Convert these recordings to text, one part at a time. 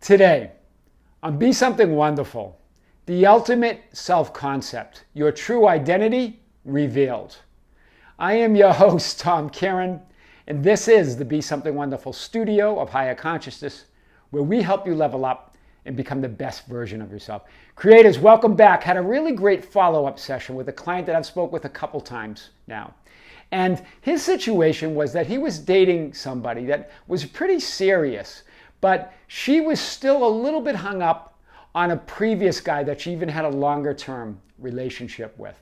Today, on Be Something Wonderful, the ultimate self-concept, your true identity revealed. I am your host, Tom Kieran, and this is the Be Something Wonderful studio of higher consciousness, where we help you level up and become the best version of yourself. Creators, welcome back. Had a really great follow-up session with a client that I've spoke with a couple times now. And his situation was that he was dating somebody that was pretty serious, but she was still a little bit hung up on a previous guy that she even had a longer term relationship with.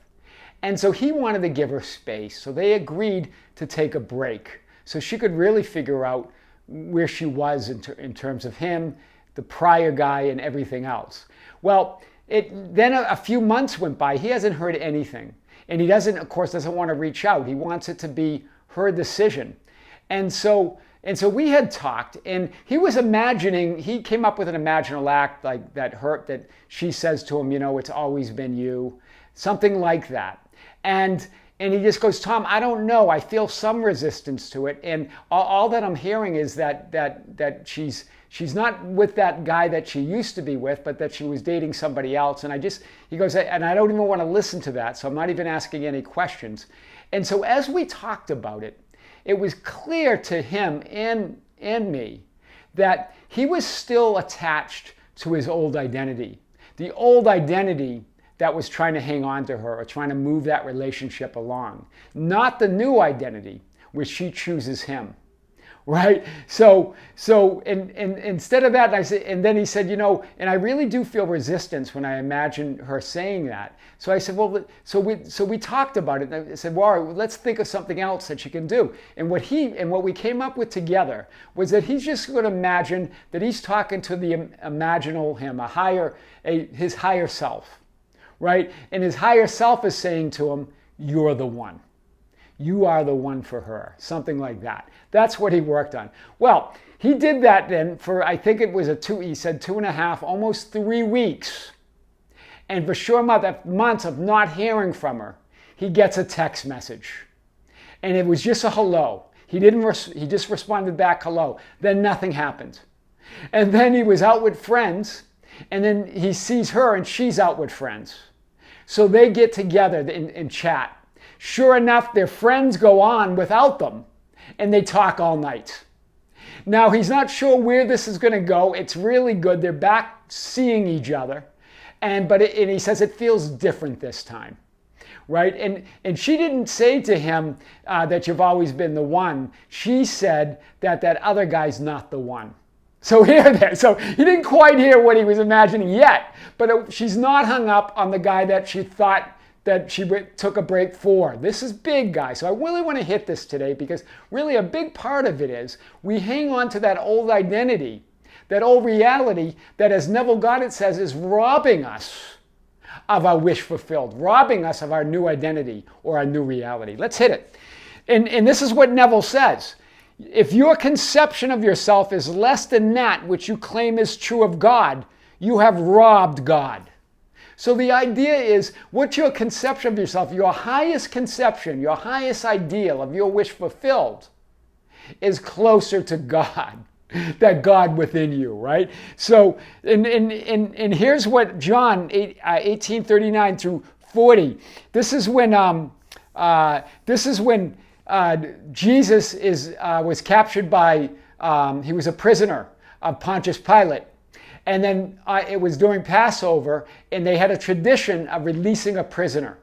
And so he wanted to give her space. So they agreed to take a break so she could really figure out where she was in terms of him, the prior guy, and everything else. Well, then a few months went by. He hasn't heard anything. And he of course, doesn't want to reach out. He wants it to be her decision. And so we had talked, and he was imagining, he came up with an imaginal act like that she says to him, you know, it's always been you, something like that. And he just goes, Tom, I don't know. I feel some resistance to it. And all that I'm hearing is that she's not with that guy that she used to be with, but that she was dating somebody else. And he goes, and I don't even want to listen to that. So I'm not even asking any questions. And so as we talked about it, it was clear to him and me that he was still attached to his old identity. The old identity that was trying to hang on to her or trying to move that relationship along. Not the new identity, which she chooses him. Right? So instead of that, and then he said, you know, and I really do feel resistance when I imagine her saying that. So I said, well, so we talked about it. And I said, well, let's think of something else that you can do. And what we came up with together was that he's just going to imagine that he's talking to the imaginal him, his higher self, right? And his higher self is saying to him, you're the one. You are the one for her, something like that. That's what he worked on. Well, he did that then for, I think it was he said 2.5, almost 3 weeks. And for sure months of not hearing from her, he gets a text message. And it was just a hello. He just responded back hello. Then nothing happened. And then he was out with friends, and then he sees her and she's out with friends. So they get together and chat. Sure enough, their friends go on without them, and they talk all night. Now, he's not sure where this is going to go. It's really good. They're back seeing each other, and he says it feels different this time, right? And she didn't say to him that you've always been the one. She said that other guy's not the one. So so he didn't quite hear what he was imagining yet, but she's not hung up on the guy that she thought that she took a break for. This is big, guys. So I really want to hit this today because really a big part of it is we hang on to that old identity, that old reality that, as Neville Goddard says, is robbing us of our wish fulfilled, robbing us of our new identity or our new reality. Let's hit it. And this is what Neville says. If your conception of yourself is less than that which you claim is true of God, you have robbed God. So the idea is, what's your conception of yourself? Your highest conception, your highest ideal of your wish fulfilled is closer to God, that God within you, right? So, and here's what John 18:39 through 40. This is when Jesus was captured by, he was a prisoner of Pontius Pilate. And then it was during Passover, and they had a tradition of releasing a prisoner.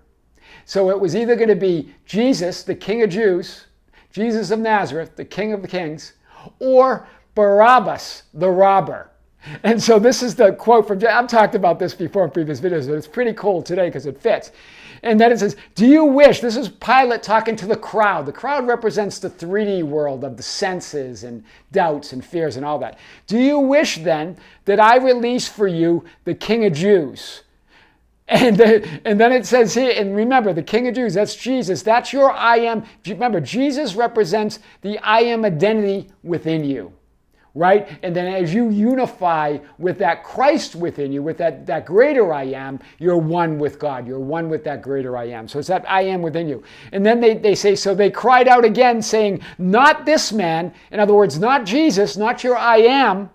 So it was either going to be Jesus, the King of Jews, Jesus of Nazareth, the King of the Kings, or Barabbas, the robber. And so this is the quote from, I've talked about this before in previous videos, but it's pretty cool today because it fits. And then it says, do you wish, this is Pilate talking to the crowd. The crowd represents the 3D world of the senses and doubts and fears and all that. Do you wish then that I release for you the King of Jews? And then it says here, and remember, the King of Jews, that's Jesus. That's your I am. Remember, Jesus represents the I am identity within you. Right? And then as you unify with that Christ within you, with that greater I am, you're one with God. You're one with that greater I am. So it's that I am within you. And then they say, so they cried out again saying, not this man, in other words, not Jesus, not your I am,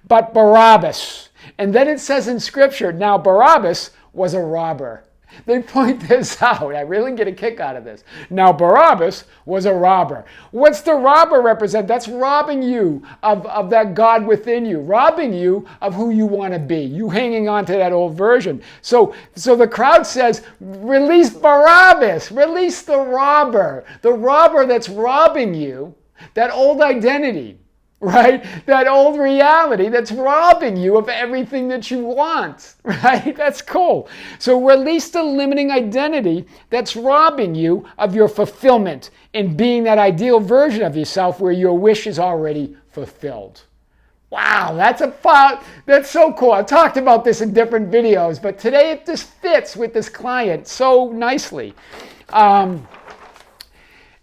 but Barabbas. And then it says in Scripture, now Barabbas was a robber. They point this out. I really get a kick out of this. Now Barabbas was a robber. What's the robber represent? That's robbing you of that God within you, robbing you of who you want to be, you hanging on to that old version. So the crowd says, release Barabbas, release the robber that's robbing you, that old identity. Right? That old reality that's robbing you of everything that you want, right? That's cool. So release the limiting identity that's robbing you of your fulfillment in being that ideal version of yourself where your wish is already fulfilled. Wow, that's so cool. I've talked about this in different videos, but today it just fits with this client so nicely.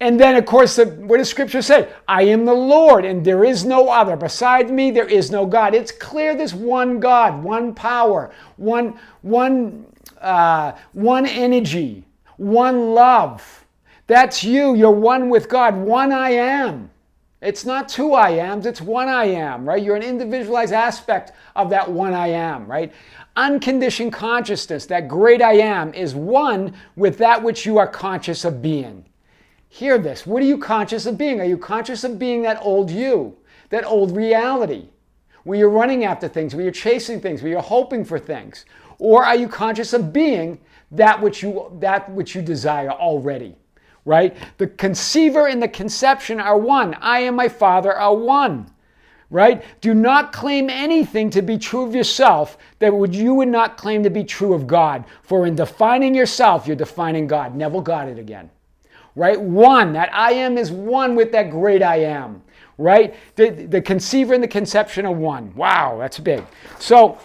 And then, of course, what does Scripture say? I am the Lord, and there is no other. Beside me, there is no God. It's clear there's one God, one power, one energy, one love. That's you. You're one with God. One I am. It's not two I ams. It's one I am, right? You're an individualized aspect of that one I am, right? Unconditioned consciousness, that great I am, is one with that which you are conscious of being. Hear this. What are you conscious of being? Are you conscious of being that old you, that old reality, where you're running after things, where you're chasing things, where you're hoping for things? Or are you conscious of being that which you desire already, right? The conceiver and the conception are one. I and my Father are one, right? Do not claim anything to be true of yourself that you would not claim to be true of God. For in defining yourself, you're defining God. Neville got it again. Right? One, that I am is one with that great I am, right? The conceiver and the conception are one. Wow, that's big. So,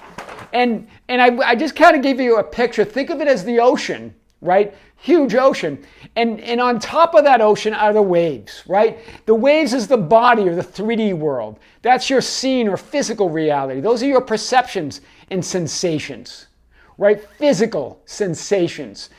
and I just kind of gave you a picture. Think of it as the ocean, right? Huge ocean. And on top of that ocean are the waves, right? The waves is the body or the 3D world. That's your scene or physical reality. Those are your perceptions and sensations, right? Physical sensations.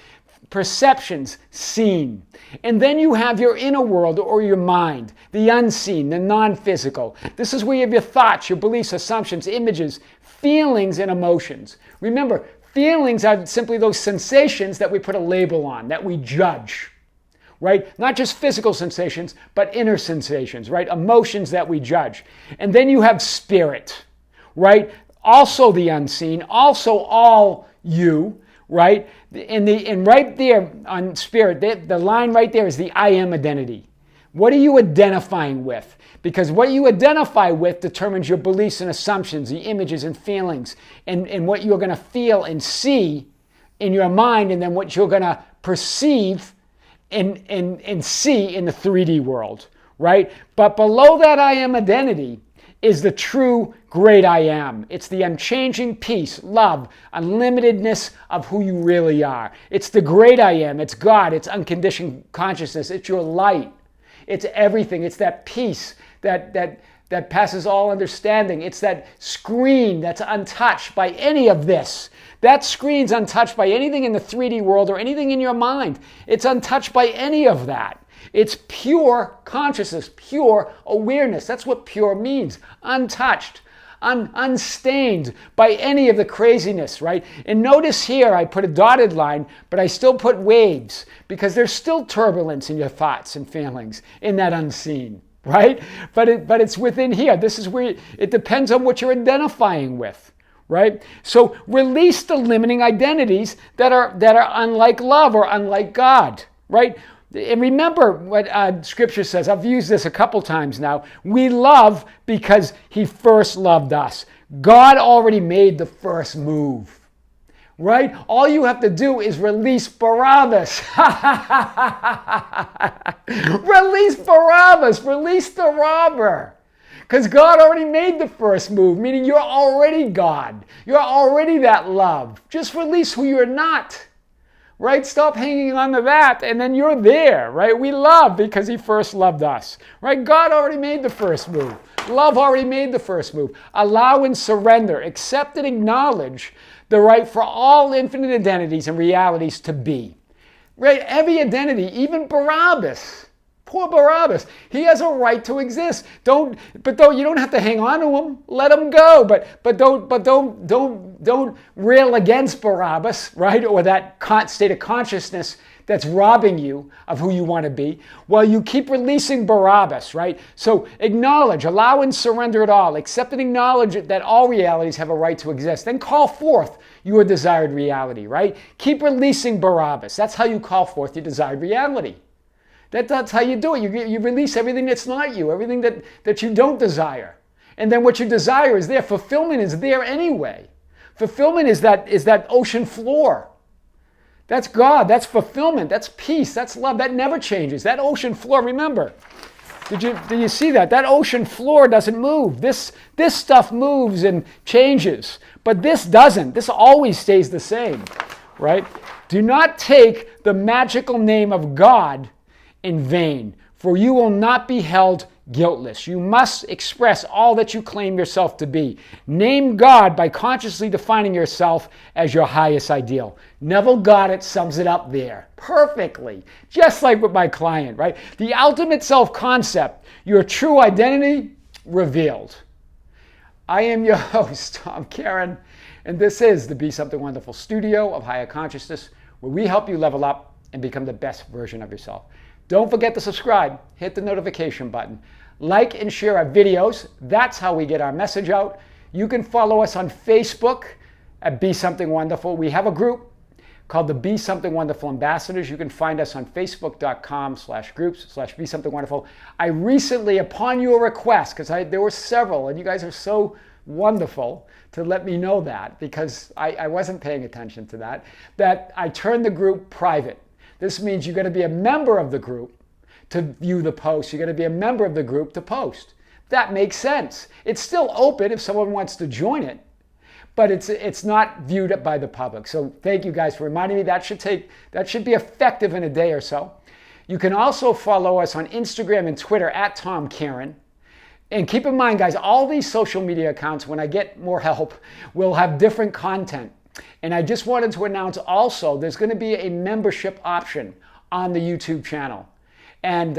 Perceptions seen. And then you have your inner world or your mind, the unseen, the non-physical. This is where you have your thoughts, your beliefs, assumptions, images, feelings, and emotions. Remember, feelings are simply those sensations that we put a label on, that we judge, right? Not just physical sensations, but inner sensations, right? Emotions that we judge. And then you have spirit, right? Also the unseen, also all you, right? And right there on spirit, the line right there is the I am identity. What are you identifying with? Because what you identify with determines your beliefs and assumptions, the images and feelings, and what you're going to feel and see in your mind, and then what you're going to perceive and see in the 3D world, right? But below that I am identity is the true great I am. It's the unchanging peace, love, unlimitedness of who you really are. It's the great I am. It's God. It's unconditioned consciousness. It's your light. It's everything. It's that peace that passes all understanding. It's that screen that's untouched by any of this. That screen's untouched by anything in the 3D world or anything in your mind. It's untouched by any of that. It's pure consciousness, pure awareness. That's what pure means. Untouched, unstained by any of the craziness, right? And notice here I put a dotted line, but I still put waves because there's still turbulence in your thoughts and feelings in that unseen, right? But it's within here. This is where it depends on what you're identifying with, right? So release the limiting identities that are unlike love or unlike God, right? And remember what Scripture says. I've used this a couple times now. We love because He first loved us. God already made the first move, right? All you have to do is release Barabbas. Release Barabbas. Release the robber. Because God already made the first move, meaning you're already God. You're already that love. Just release who you're not. Right? Stop hanging on to that, and then you're there, right? We love because He first loved us, right? God already made the first move. Love already made the first move. Allow and surrender, accept and acknowledge the right for all infinite identities and realities to be. Right? Every identity, even Barabbas, Poor Barabbas. He has a right to exist. You don't have to hang on to him. Let him go. But don't rail against Barabbas, right? Or that state of consciousness that's robbing you of who you want to be, while you keep releasing Barabbas, right? So acknowledge, allow and surrender it all. Accept and acknowledge that all realities have a right to exist. Then call forth your desired reality, right? Keep releasing Barabbas. That's how you call forth your desired reality. That's how you do it. You release everything that's not you, everything that you don't desire. And then what you desire is there. Fulfillment is there anyway. Fulfillment is that ocean floor. That's God, that's fulfillment, that's peace, that's love, that never changes. That ocean floor, remember, did you see that? That ocean floor doesn't move. This stuff moves and changes, but this doesn't. This always stays the same, right? Do not take the magical name of God in vain, for you will not be held guiltless. You must express all that you claim yourself to be. Name God by consciously defining yourself as your highest ideal. Neville Goddard sums it up there perfectly, just like with my client, right? The ultimate self-concept, your true identity revealed. I am your host, Tom Karen, and this is the Be Something Wonderful studio of higher consciousness, where we help you level up and become the best version of yourself. Don't forget to subscribe, hit the notification button, like and share our videos. That's how we get our message out. You can follow us on Facebook at Be Something Wonderful. We have a group called the Be Something Wonderful Ambassadors. You can find us on facebook.com/groups/Be Something Wonderful. I recently, upon your request, because there were several, and you guys are so wonderful to let me know that, because I wasn't paying attention to that I turned the group private. This means you're going to be a member of the group to view the post. You're going to be a member of the group to post. That makes sense. It's still open if someone wants to join it, but it's not viewed by the public. So thank you guys for reminding me. That should be effective in a day or so. You can also follow us on Instagram and Twitter at Tom Karen. And keep in mind, guys, all these social media accounts, when I get more help, will have different content. And I just wanted to announce also, there's going to be a membership option on the YouTube channel. And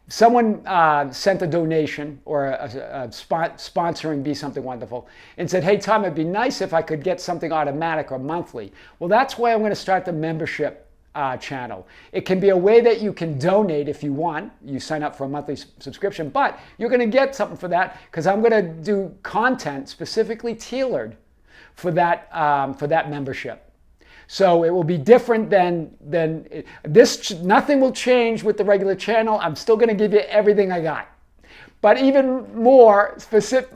someone sent a donation or a sponsoring Be Something Wonderful and said, hey, Tom, it'd be nice if I could get something automatic or monthly. Well, that's why I'm going to start the membership channel. It can be a way that you can donate if you want. You sign up for a monthly subscription, but you're going to get something for that, because I'm going to do content specifically tailored for that membership. So it will be different than this. Nothing will change with the regular channel. I'm still going to give you everything I got, but even more specific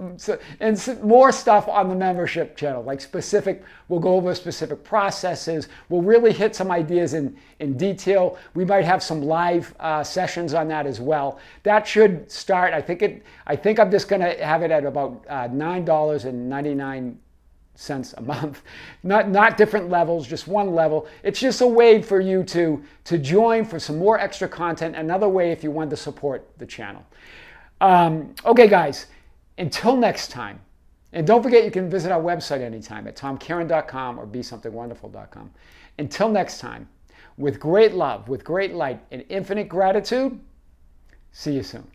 and more stuff on the membership channel. Like specific, we'll go over specific processes. We'll really hit some ideas in detail. We might have some live sessions on that as well. That should start. I think I'm just going to have it at about $9.99 a month. Not different levels, just one level. It's just a way for you to join for some more extra content. Another way if you want to support the channel. Okay, guys, until next time. And don't forget, you can visit our website anytime at tomkaren.com or besomethingwonderful.com. Until next time, with great love, with great light, and infinite gratitude, see you soon.